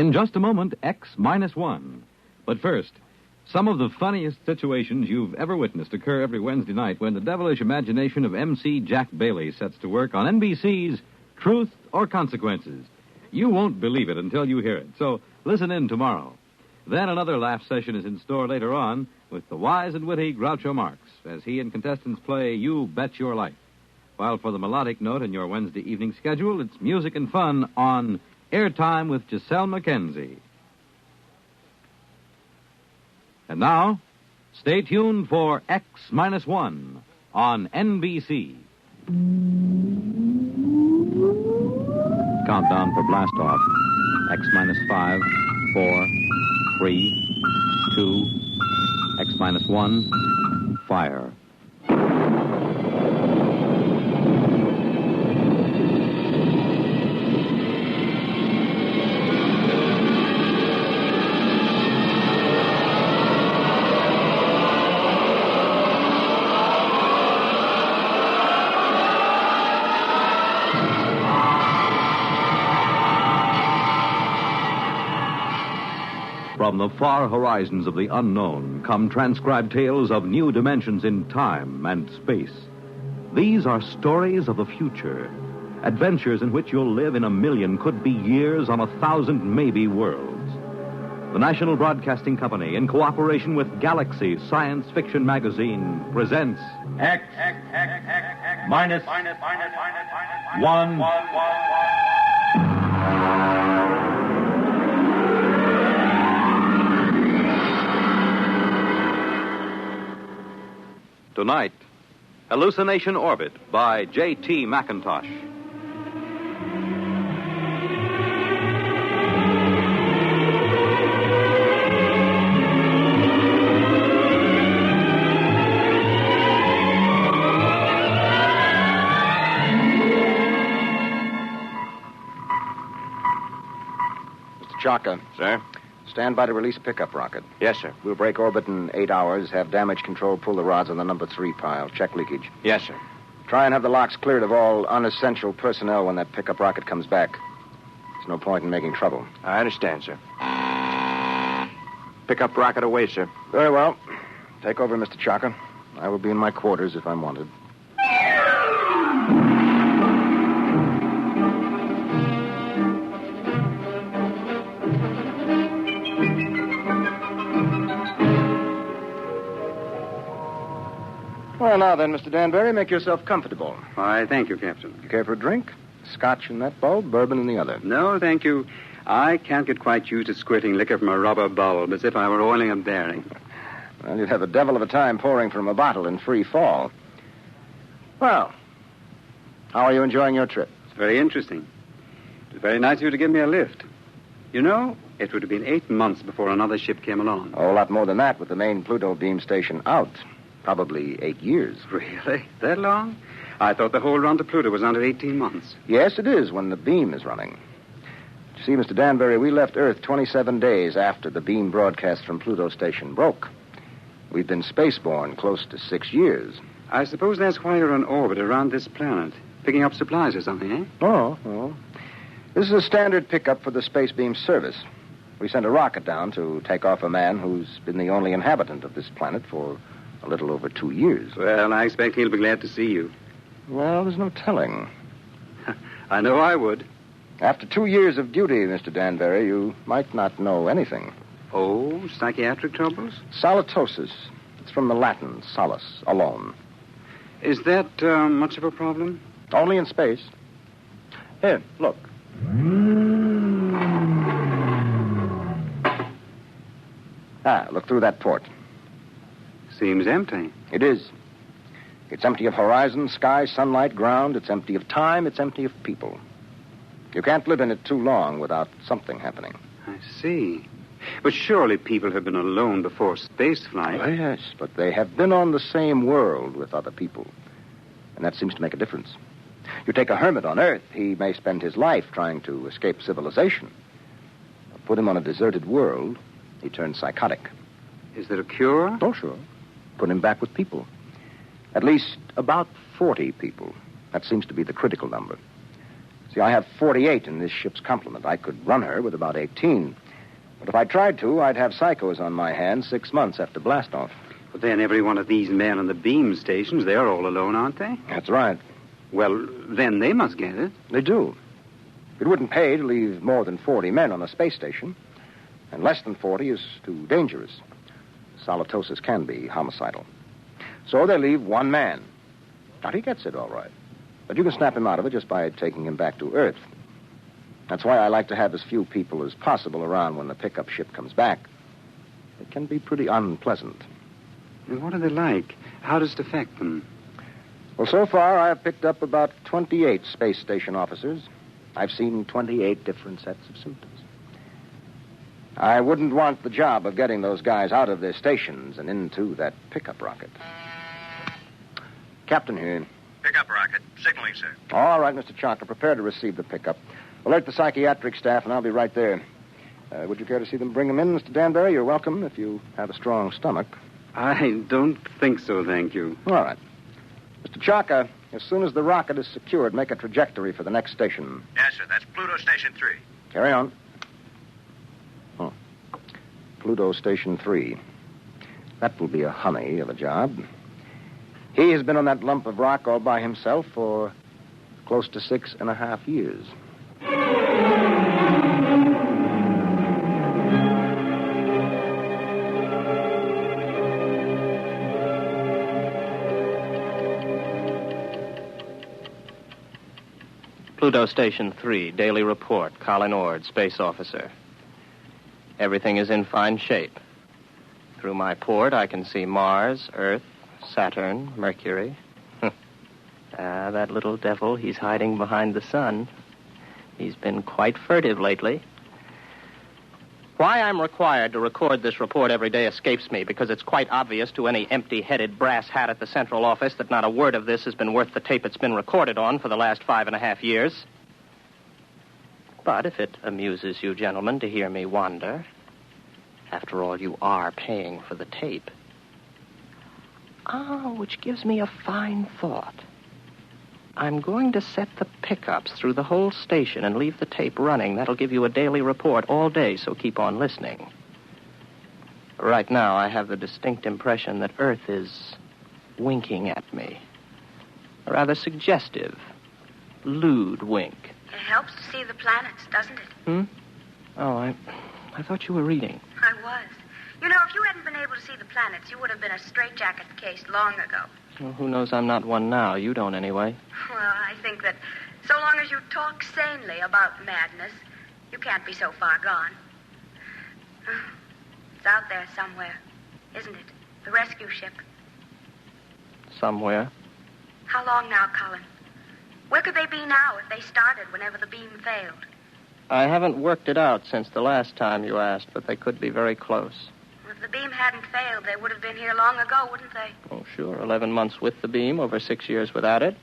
In just a moment, X-1. But first, some of the funniest situations you've ever witnessed occur every Wednesday night when the devilish imagination of MC Jack Bailey sets to work on NBC's Truth or Consequences. You won't believe it until you hear it, so listen in tomorrow. Then another laugh session is in store later on with the wise and witty Groucho Marx as he and contestants play You Bet Your Life. While for the melodic note in your Wednesday evening schedule, it's music and fun on Airtime with Giselle McKenzie. And now, stay tuned for X-1 on NBC. Countdown for blast off. X-5, 4, 3, 2, X-1, fire. From the far horizons of the unknown come transcribed tales of new dimensions in time and space. These are stories of the future, adventures in which you'll live in a million, could be years, on 1,000 maybe worlds. The National Broadcasting Company, in cooperation with Galaxy Science Fiction Magazine, presents X minus 1. Tonight, Hallucination Orbit by J.T. McIntosh. Mr. Chaka. Sir? Stand by to release pickup rocket. Yes, sir. We'll break orbit in 8 hours, have damage control pull the rods on the number 3 pile. Check leakage. Yes, sir. Try and have the locks cleared of all unessential personnel when that pickup rocket comes back. There's no point in making trouble. I understand, sir. Pickup rocket away, sir. Very well. Take over, Mr. Chaka. I will be in my quarters if I'm wanted. Well, now then, Mr. Danbury, make yourself comfortable. Why, thank you, Captain. You care for a drink? Scotch in that bulb, bourbon in the other. No, thank you. I can't get quite used to squirting liquor from a rubber bulb as if I were oiling a bearing. Well, you'd have a devil of a time pouring from a bottle in free fall. Well, how are you enjoying your trip? It's very interesting. It was very nice of you to give me a lift. You know, it would have been 8 months before another ship came along. A whole lot more than that with the main Pluto beam station out. Probably 8 years. Really? That long? I thought the whole run to Pluto was under 18 months. Yes, it is when the beam is running. You see, Mr. Danbury, we left Earth 27 days after the beam broadcast from Pluto station broke. We've been spaceborne close to 6 years. I suppose that's why you're on orbit around this planet, picking up supplies or something, eh? Oh. This is a standard pickup for the space beam service. We sent a rocket down to take off a man who's been the only inhabitant of this planet for a little over 2 years. Well, I expect he'll be glad to see you. Well, there's no telling. I know I would. After 2 years of duty, Mr. Danbury, you might not know anything. Oh, psychiatric troubles? Solitosis. It's from the Latin, solace, alone. Is that much of a problem? Only in space. Here, look. Look through that port. Seems empty. It is. It's empty of horizon, sky, sunlight, ground. It's empty of time. It's empty of people. You can't live in it too long without something happening. I see. But surely people have been alone before space flight. Oh, yes, but they have been on the same world with other people. And that seems to make a difference. You take a hermit on Earth, he may spend his life trying to escape civilization. Put him on a deserted world, he turns psychotic. Is there a cure? Oh, sure. Put him back with people. At least about 40 people. That seems to be the critical number. See, I have 48 in this ship's complement. I could run her with about 18. But if I tried to, I'd have psychos on my hands 6 months after blastoff. But then every one of these men on the beam stations, they're all alone, aren't they? That's right. Well, then they must get it. They do. It wouldn't pay to leave more than 40 men on a space station. And less than 40 is too dangerous. Solitosis can be homicidal. So they leave one man. Now, he gets it all right. But you can snap him out of it just by taking him back to Earth. That's why I like to have as few people as possible around when the pickup ship comes back. It can be pretty unpleasant. And what are they like? How does it affect them? Well, so far, I have picked up about 28 space station officers. I've seen 28 different sets of symptoms. I wouldn't want the job of getting those guys out of their stations and into that pickup rocket. Captain here. Pickup rocket. Signaling, sir. All right, Mr. Chalker, prepare to receive the pickup. Alert the psychiatric staff, and I'll be right there. Would you care to see them bring them in, Mr. Danbury? You're welcome if you have a strong stomach. I don't think so, thank you. All right. Mr. Chalker, as soon as the rocket is secured, make a trajectory for the next station. Yes, sir. That's Pluto Station 3. Carry on. Oh. Pluto Station 3. That will be a honey of a job. He has been on that lump of rock all by himself for close to 6.5 years. Pluto Station 3, daily report. Colin Ord, space officer. Everything is in fine shape. Through my port, I can see Mars, Earth, Saturn, Mercury. That little devil, he's hiding behind the sun. He's been quite furtive lately. Why I'm required to record this report every day escapes me, because it's quite obvious to any empty-headed brass hat at the central office that not a word of this has been worth the tape it's been recorded on for the last 5.5 years. But if it amuses you gentlemen to hear me wander, after all, you are paying for the tape. Which gives me a fine thought. I'm going to set the pickups through the whole station and leave the tape running. That'll give you a daily report all day, so keep on listening. Right now, I have the distinct impression that Earth is winking at me. A rather suggestive, lewd wink. It helps to see the planets, doesn't it? Oh, I thought you were reading. I was. You know, if you hadn't been able to see the planets, you would have been a straitjacket case long ago. Well, who knows I'm not one now? You don't, anyway. Well, I think that so long as you talk sanely about madness, you can't be so far gone. It's out there somewhere, isn't it? The rescue ship. Somewhere. How long now, Colin? Where could they be now if they started whenever the beam failed? I haven't worked it out since the last time you asked, but they could be very close. Well, if the beam hadn't failed, they would have been here long ago, wouldn't they? Oh, sure. 11 months with the beam, over 6 years without it.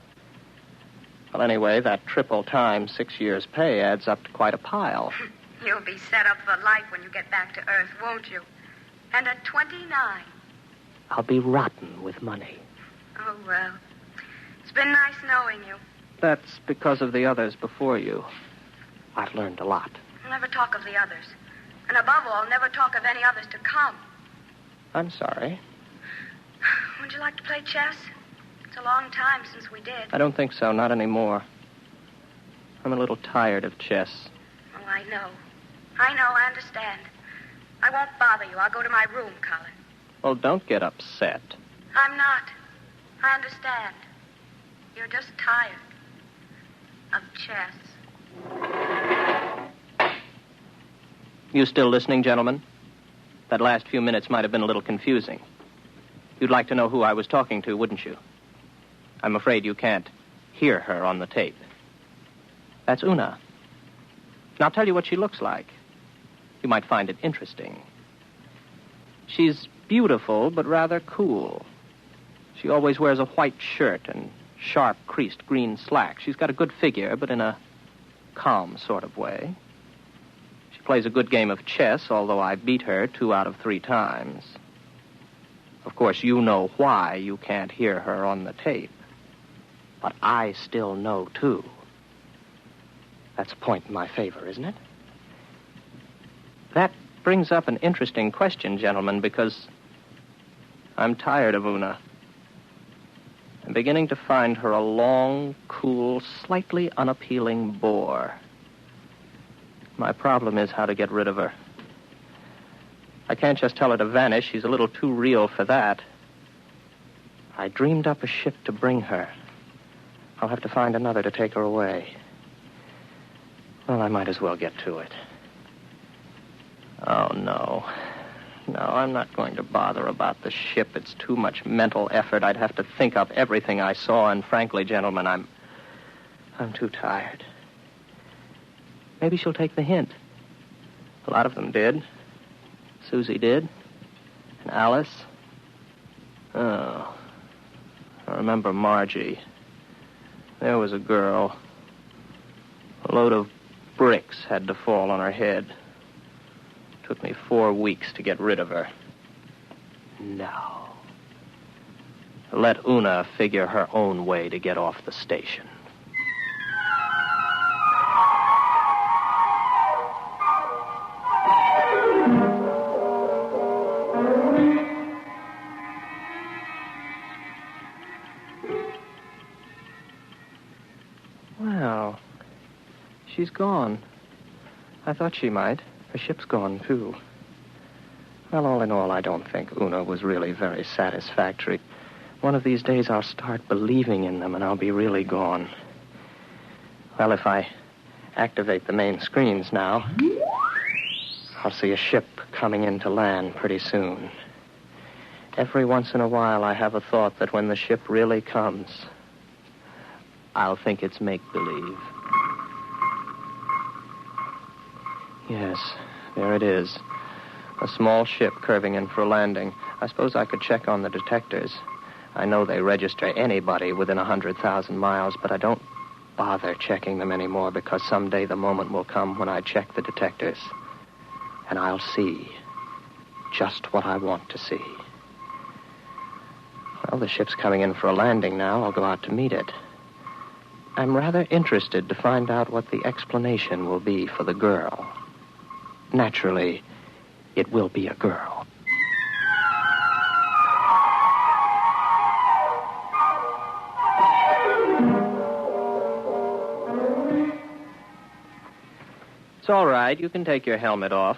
Well, anyway, that triple times 6 years' pay adds up to quite a pile. You'll be set up for life when you get back to Earth, won't you? And at 29. I'll be rotten with money. Oh, well. It's been nice knowing you. That's because of the others before you. I've learned a lot. Never talk of the others. And above all, never talk of any others to come. I'm sorry. Would you like to play chess? It's a long time since we did. I don't think so, not anymore. I'm a little tired of chess. Oh, I know. I understand. I won't bother you. I'll go to my room, Colin. Well, don't get upset. I'm not. I understand. You're just tired of chess. You still listening, gentlemen? That last few minutes might have been a little confusing. You'd like to know who I was talking to, wouldn't you? I'm afraid you can't hear her on the tape. That's Una. And I'll tell you what she looks like. You might find it interesting. She's beautiful, but rather cool. She always wears a white shirt and sharp, creased green slacks. She's got a good figure, but in a calm sort of way. She plays a good game of chess, although I beat her 2 out of 3 times. Of course, you know why you can't hear her on the tape. But I still know, too. That's a point in my favor, isn't it? That brings up an interesting question, gentlemen, because I'm tired of Una. I'm beginning to find her a long, cool, slightly unappealing bore. My problem is how to get rid of her. I can't just tell her to vanish. She's a little too real for that. I dreamed up a ship to bring her. I'll have to find another to take her away. Well, I might as well get to it. Oh, no. No, I'm not going to bother about the ship. It's too much mental effort. I'd have to think up everything I saw, and frankly, gentlemen, I'm too tired. Maybe she'll take the hint. A lot of them did. Susie did. And Alice. Oh. I remember Margie. There was a girl. A load of bricks had to fall on her head. Took me 4 weeks to get rid of her. No. Let Una figure her own way to get off the station. Well, she's gone. I thought she might. Her ship's gone, too. Well, all in all, I don't think Una was really very satisfactory. One of these days, I'll start believing in them, and I'll be really gone. Well, if I activate the main screens now, I'll see a ship coming in to land pretty soon. Every once in a while, I have a thought that when the ship really comes, I'll think it's make-believe. Yes, there it is. A small ship curving in for a landing. I suppose I could check on the detectors. I know they register anybody within 100,000 miles, but I don't bother checking them anymore because someday the moment will come when I check the detectors. And I'll see just what I want to see. Well, the ship's coming in for a landing now. I'll go out to meet it. I'm rather interested to find out what the explanation will be for the girl. Naturally, it will be a girl. It's all right. You can take your helmet off.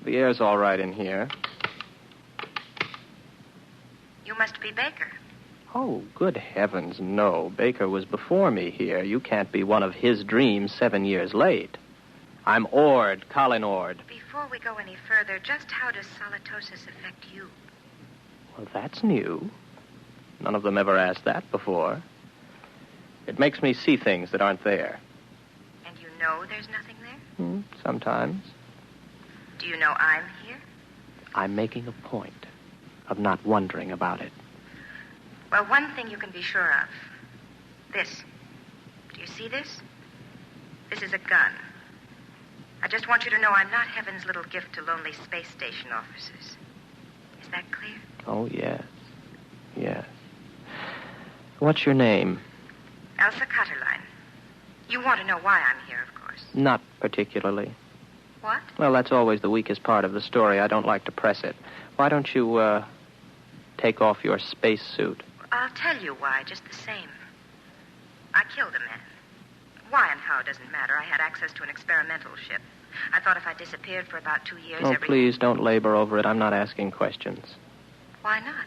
The air's all right in here. You must be Baker. Oh, good heavens, no. Baker was before me here. You can't be one of his dreams 7 years late. I'm Ord, Colin Ord. Before we go any further, just how does solitosis affect you? Well, that's new. None of them ever asked that before. It makes me see things that aren't there. And you know there's nothing there? Sometimes. Do you know I'm here? I'm making a point of not wondering about it. Well, one thing you can be sure of. This. Do you see this? This is a gun. I just want you to know I'm not heaven's little gift to lonely space station officers. Is that clear? Oh, yes. Yes. What's your name? Elsa Cutterline. You want to know why I'm here, of course. Not particularly. What? Well, that's always the weakest part of the story. I don't like to press it. Why don't you, take off your spacesuit? I'll tell you why, just the same. I killed a man. Why and how doesn't matter. I had access to an experimental ship. I thought if I disappeared for about 2 years, Oh, please, don't labor over it. I'm not asking questions. Why not?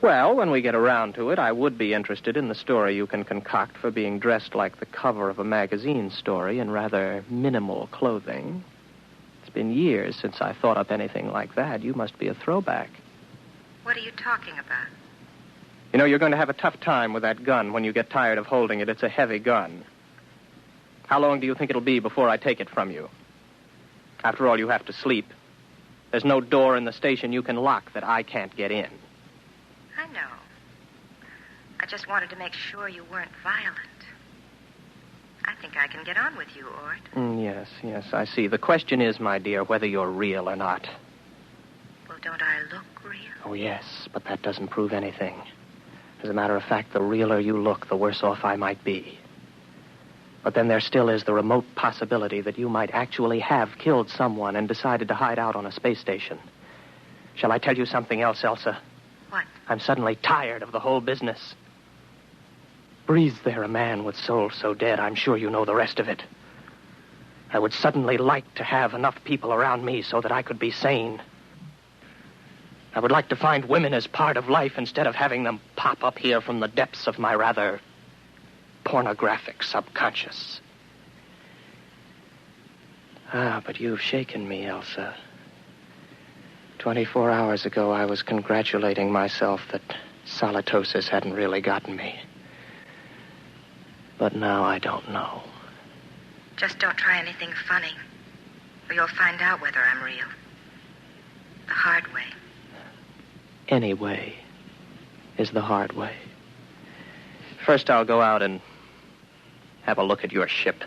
Well, when we get around to it, I would be interested in the story you can concoct for being dressed like the cover of a magazine story in rather minimal clothing. It's been years since I thought up anything like that. You must be a throwback. What are you talking about? You know, you're going to have a tough time with that gun when you get tired of holding it. It's a heavy gun. How long do you think it'll be before I take it from you? After all, you have to sleep. There's no door in the station you can lock that I can't get in. I know. I just wanted to make sure you weren't violent. I think I can get on with you, Ord. Yes, I see. The question is, my dear, whether you're real or not. Well, don't I look real? Oh, yes, but that doesn't prove anything. As a matter of fact, the realer you look, the worse off I might be. But then there still is the remote possibility that you might actually have killed someone and decided to hide out on a space station. Shall I tell you something else, Elsa? What? I'm suddenly tired of the whole business. Breathes there a man with soul so dead, I'm sure you know the rest of it. I would suddenly like to have enough people around me so that I could be sane. I would like to find women as part of life instead of having them pop up here from the depths of my rather pornographic subconscious. But you've shaken me, Elsa. 24 hours ago, I was congratulating myself that solitosis hadn't really gotten me. But now I don't know. Just don't try anything funny, or you'll find out whether I'm real. The hard way. Any way is the hard way. First, I'll go out and have a look at your ship.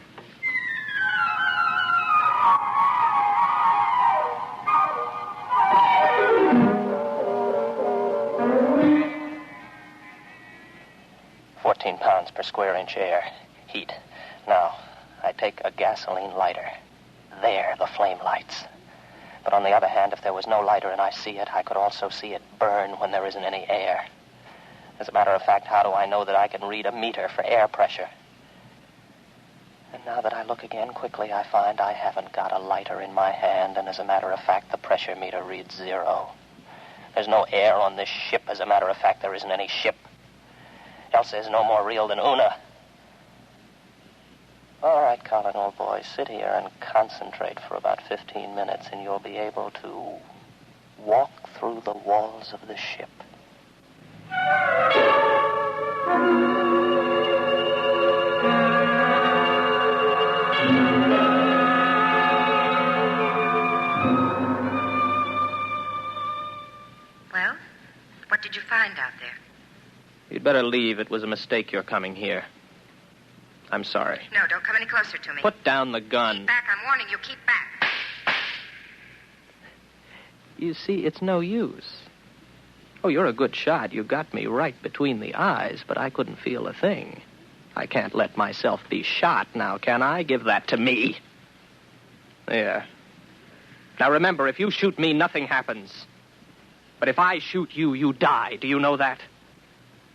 £14 per square inch air. Heat. Now, I take a gasoline lighter. There, the flame lights. But on the other hand, if there was no lighter and I see it, I could also see it burn when there isn't any air. As a matter of fact, how do I know that I can read a meter for air pressure? And now that I look again quickly, I find I haven't got a lighter in my hand, and as a matter of fact, the pressure meter reads 0. There's no air on this ship. As a matter of fact, there isn't any ship. Elsa is no more real than Una. All right, Colin, old boy, sit here and concentrate for about 15 minutes, and you'll be able to walk through the walls of the ship. Well, what did you find out there? You'd better leave. It was a mistake your coming here. I'm sorry. No, don't come any closer to me. Put down the gun. Keep back. I'm warning you. Keep back. You see, it's no use. Oh, you're a good shot. You got me right between the eyes, but I couldn't feel a thing. I can't let myself be shot now, can I? Give that to me. There. Now remember, if you shoot me, nothing happens. But if I shoot you, you die. Do you know that?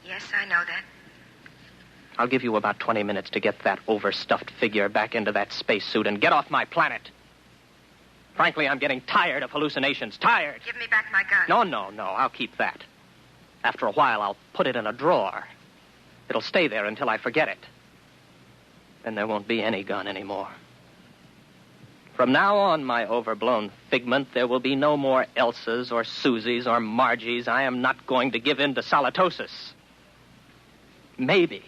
Yes, I know that. I'll give you about 20 minutes to get that overstuffed figure back into that spacesuit and get off my planet. Frankly, I'm getting tired of hallucinations. Tired. Give me back my gun. No. I'll keep that. After a while, I'll put it in a drawer. It'll stay there until I forget it. Then there won't be any gun anymore. From now on, my overblown figment, there will be no more Elsas or Susies or Margies. I am not going to give in to solitosis. Maybe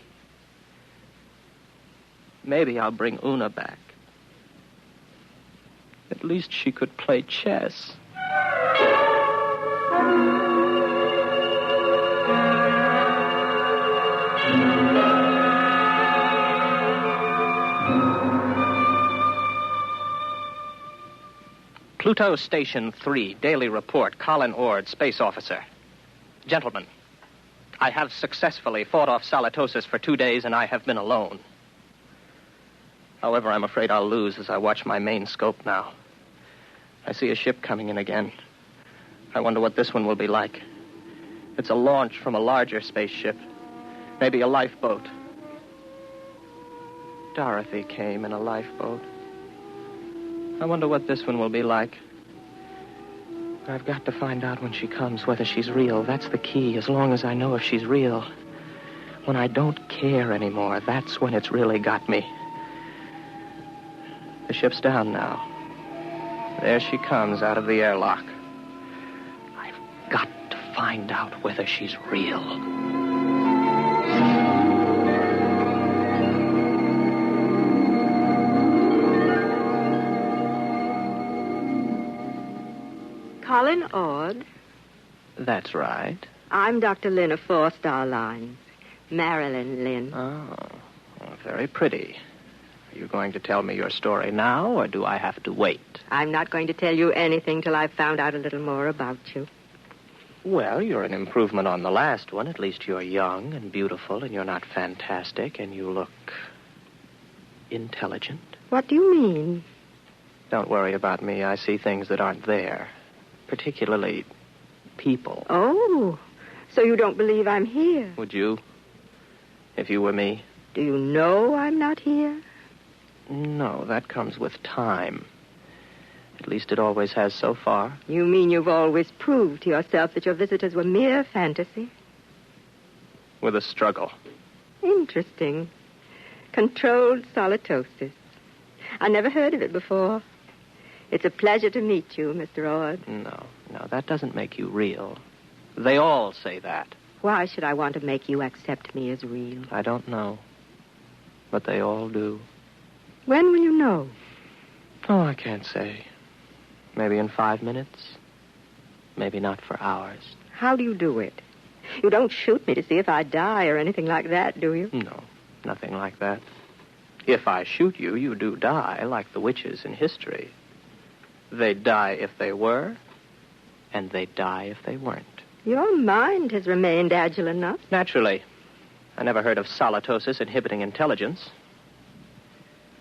I'll bring Una back. At least she could play chess. Pluto Station 3, Daily Report, Colin Ord, Space Officer. Gentlemen, I have successfully fought off solitosis for 2 days, and I have been alone. However, I'm afraid I'll lose as I watch my main scope now. I see a ship coming in again. I wonder what this one will be like. It's a launch from a larger spaceship. Maybe a lifeboat. Dorothy came in a lifeboat. I wonder what this one will be like. I've got to find out when she comes whether she's real. That's the key, as long as I know if she's real. When I don't care anymore, that's when it's really got me. The ship's down now. There she comes out of the airlock. I've got to find out whether she's real. Colin Ord. That's right. I'm Dr. Lynn of 4-Star Lines. Marilyn Lynn. Oh, well, very pretty. Are you going to tell me your story now, or do I have to wait? I'm not going to tell you anything till I've found out a little more about you. Well, you're an improvement on the last one. At least you're young and beautiful, and you're not fantastic, and you look intelligent. What do you mean? Don't worry about me. I see things that aren't there. Particularly people. Oh, so you don't believe I'm here? Would you? If you were me? Do you know I'm not here? No, that comes with time. At least it always has so far. You mean you've always proved to yourself that your visitors were mere fantasy? With a struggle. Interesting. Controlled solitosis. I never heard of it before. It's a pleasure to meet you, Mr. Ord. No, that doesn't make you real. They all say that. Why should I want to make you accept me as real? I don't know. But they all do. When will you know? Oh, I can't say. Maybe in 5 minutes. Maybe not for hours. How do you do it? You don't shoot me to see if I die or anything like that, do you? No, nothing like that. If I shoot you, you do die, like the witches in history. They'd die if they were, and they'd die if they weren't. Your mind has remained agile enough. Naturally. I never heard of solitosis inhibiting intelligence.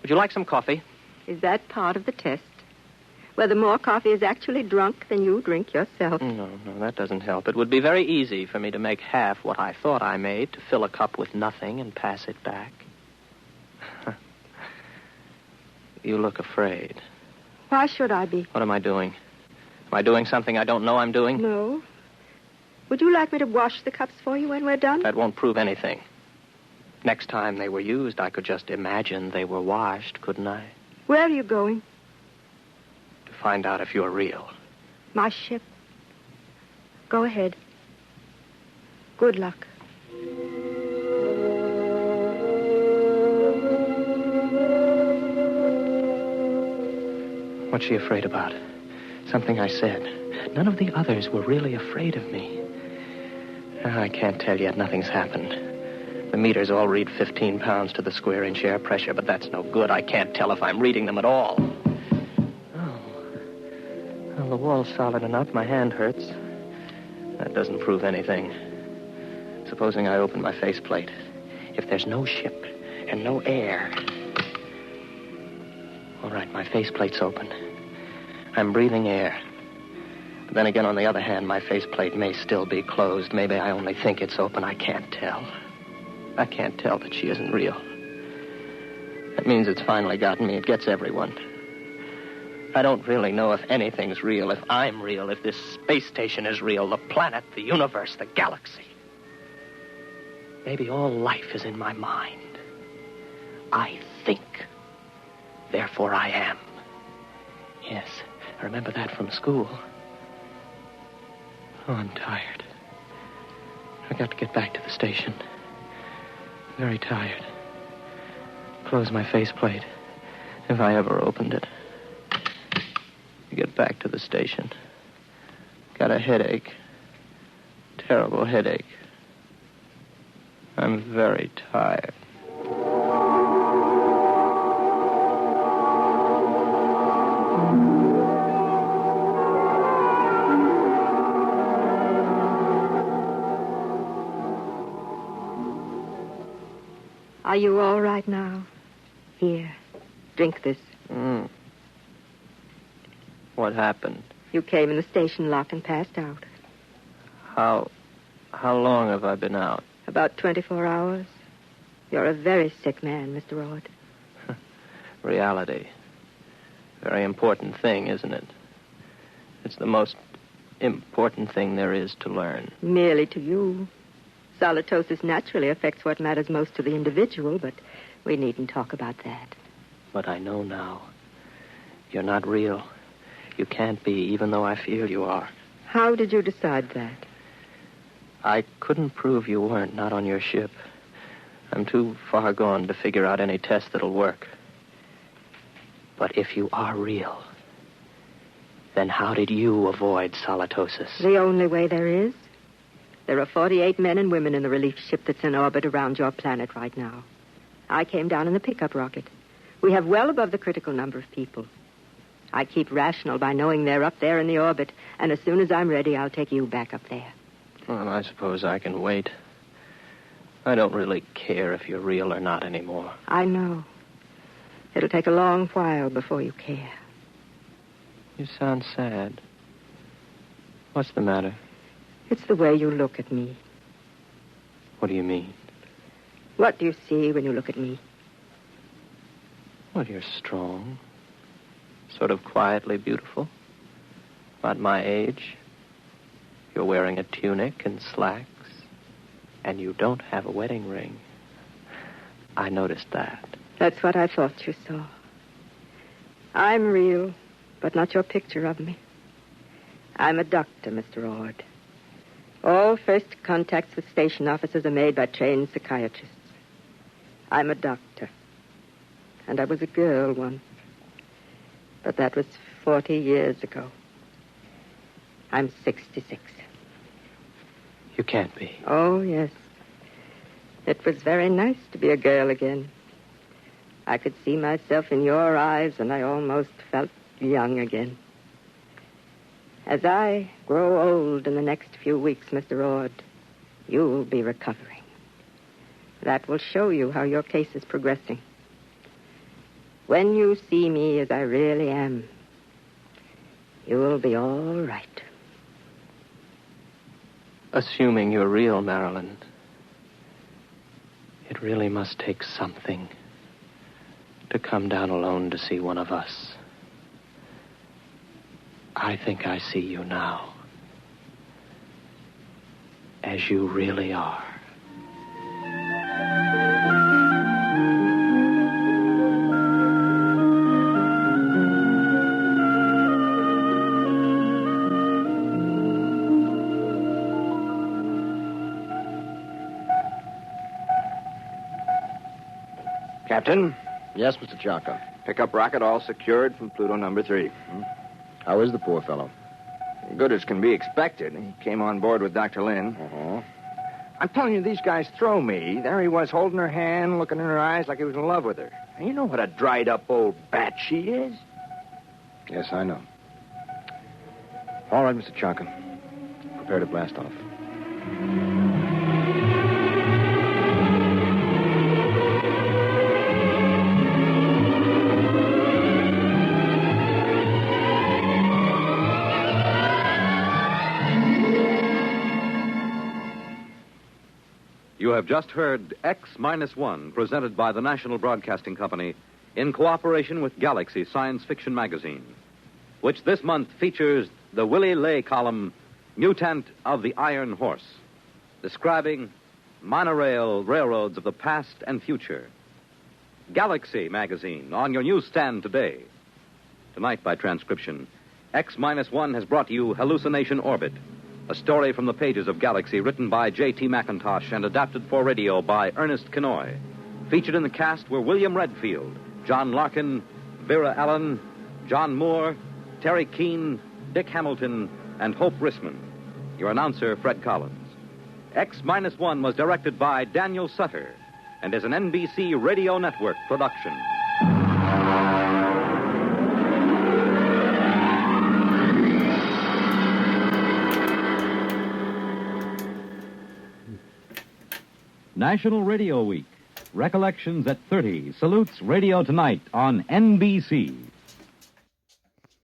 Would you like some coffee? Is that part of the test? Whether more coffee is actually drunk than you drink yourself? No, that doesn't help. It would be very easy for me to make half what I thought I made, to fill a cup with nothing and pass it back. You look afraid. Why should I be? What am I doing? Am I doing something I don't know I'm doing? No. Would you like me to wash the cups for you when we're done? That won't prove anything. Next time they were used, I could just imagine they were washed, couldn't I? Where are you going? To find out if you're real. My ship. Go ahead. Good luck. What's she afraid about? Something I said. None of the others were really afraid of me. I can't tell yet. Nothing's happened. The meters all read 15 pounds to the square inch air pressure, but that's no good. I can't tell if I'm reading them at all. Oh. Well, the wall's solid enough. My hand hurts. That doesn't prove anything. Supposing I open my faceplate. If there's no ship and no air... All right, my faceplate's open. I'm breathing air. But then again, on the other hand, my faceplate may still be closed. Maybe I only think it's open. I can't tell. I can't tell that she isn't real. That means it's finally gotten me. It gets everyone. I don't really know if anything's real, if I'm real, if this space station is real, the planet, the universe, the galaxy. Maybe all life is in my mind. I think. Therefore I am. Yes, I remember that from school. Oh, I'm tired. I got to get back to the station. Very tired. Close my faceplate, if I ever opened it. Get back to the station. Got a headache. Terrible headache. I'm very tired. Are you all right now? Here, drink this. What happened? You came in the station lock and passed out. How long have I been out? About 24 hours. You're a very sick man, Mr. Ord. Reality. Very important thing, isn't it? It's the most important thing there is to learn. Merely to you. Solitosis naturally affects what matters most to the individual, but we needn't talk about that. But I know now. You're not real. You can't be, even though I feel you are. How did you decide that? I couldn't prove you weren't, not on your ship. I'm too far gone to figure out any test that'll work. But if you are real, then how did you avoid solitosis? The only way there is. There are 48 men and women in the relief ship that's in orbit around your planet right now. I came down in the pickup rocket. We have well above the critical number of people. I keep rational by knowing they're up there in the orbit, and as soon as I'm ready, I'll take you back up there. Well, I suppose I can wait. I don't really care if you're real or not anymore. I know. It'll take a long while before you care. You sound sad. What's the matter? It's the way you look at me. What do you mean? What do you see when you look at me? Well, you're strong. Sort of quietly beautiful. About my age. You're wearing a tunic and slacks. And you don't have a wedding ring. I noticed that. That's what I thought you saw. I'm real, but not your picture of me. I'm a doctor, Mr. Ord. All first contacts with station officers are made by trained psychiatrists. I'm a doctor. And I was a girl once. But that was 40 years ago. I'm 66. You can't be. Oh, yes. It was very nice to be a girl again. I could see myself in your eyes, and I almost felt young again. As I grow old in the next few weeks, Mr. Ord, you'll be recovering. That will show you how your case is progressing. When you see me as I really am, you'll be all right. Assuming you're real, Marilyn, it really must take something to come down alone to see one of us. I think I see you now. As you really are. Captain, Yes, Mr. Chaka. pickup rocket all secured from Pluto number 3. How is the poor fellow? Good as can be expected. He came on board with Dr. Lynn. Uh-huh. I'm telling you, these guys throw me. There he was, holding her hand, looking in her eyes like he was in love with her. And you know what a dried-up old bat she is? Yes, I know. All right, Mr. Chaka. Prepare to blast off. You have just heard X-1, presented by the National Broadcasting Company in cooperation with Galaxy Science Fiction Magazine, which this month features the Willie Lay column, Mutant of the Iron Horse, describing monorail railroads of the past and future. Galaxy Magazine, on your newsstand today. Tonight, by transcription, X-1 has brought you Hallucination Orbit, a story from the pages of Galaxy written by J.T. McIntosh and adapted for radio by Ernest Kenoy. Featured in the cast were William Redfield, John Larkin, Vera Allen, John Moore, Terry Keane, Dick Hamilton, and Hope Risman. Your announcer, Fred Collins. X-1 was directed by Daniel Sutter and is an NBC Radio Network production. National Radio Week. Recollections at 30 salutes Radio Tonight on NBC.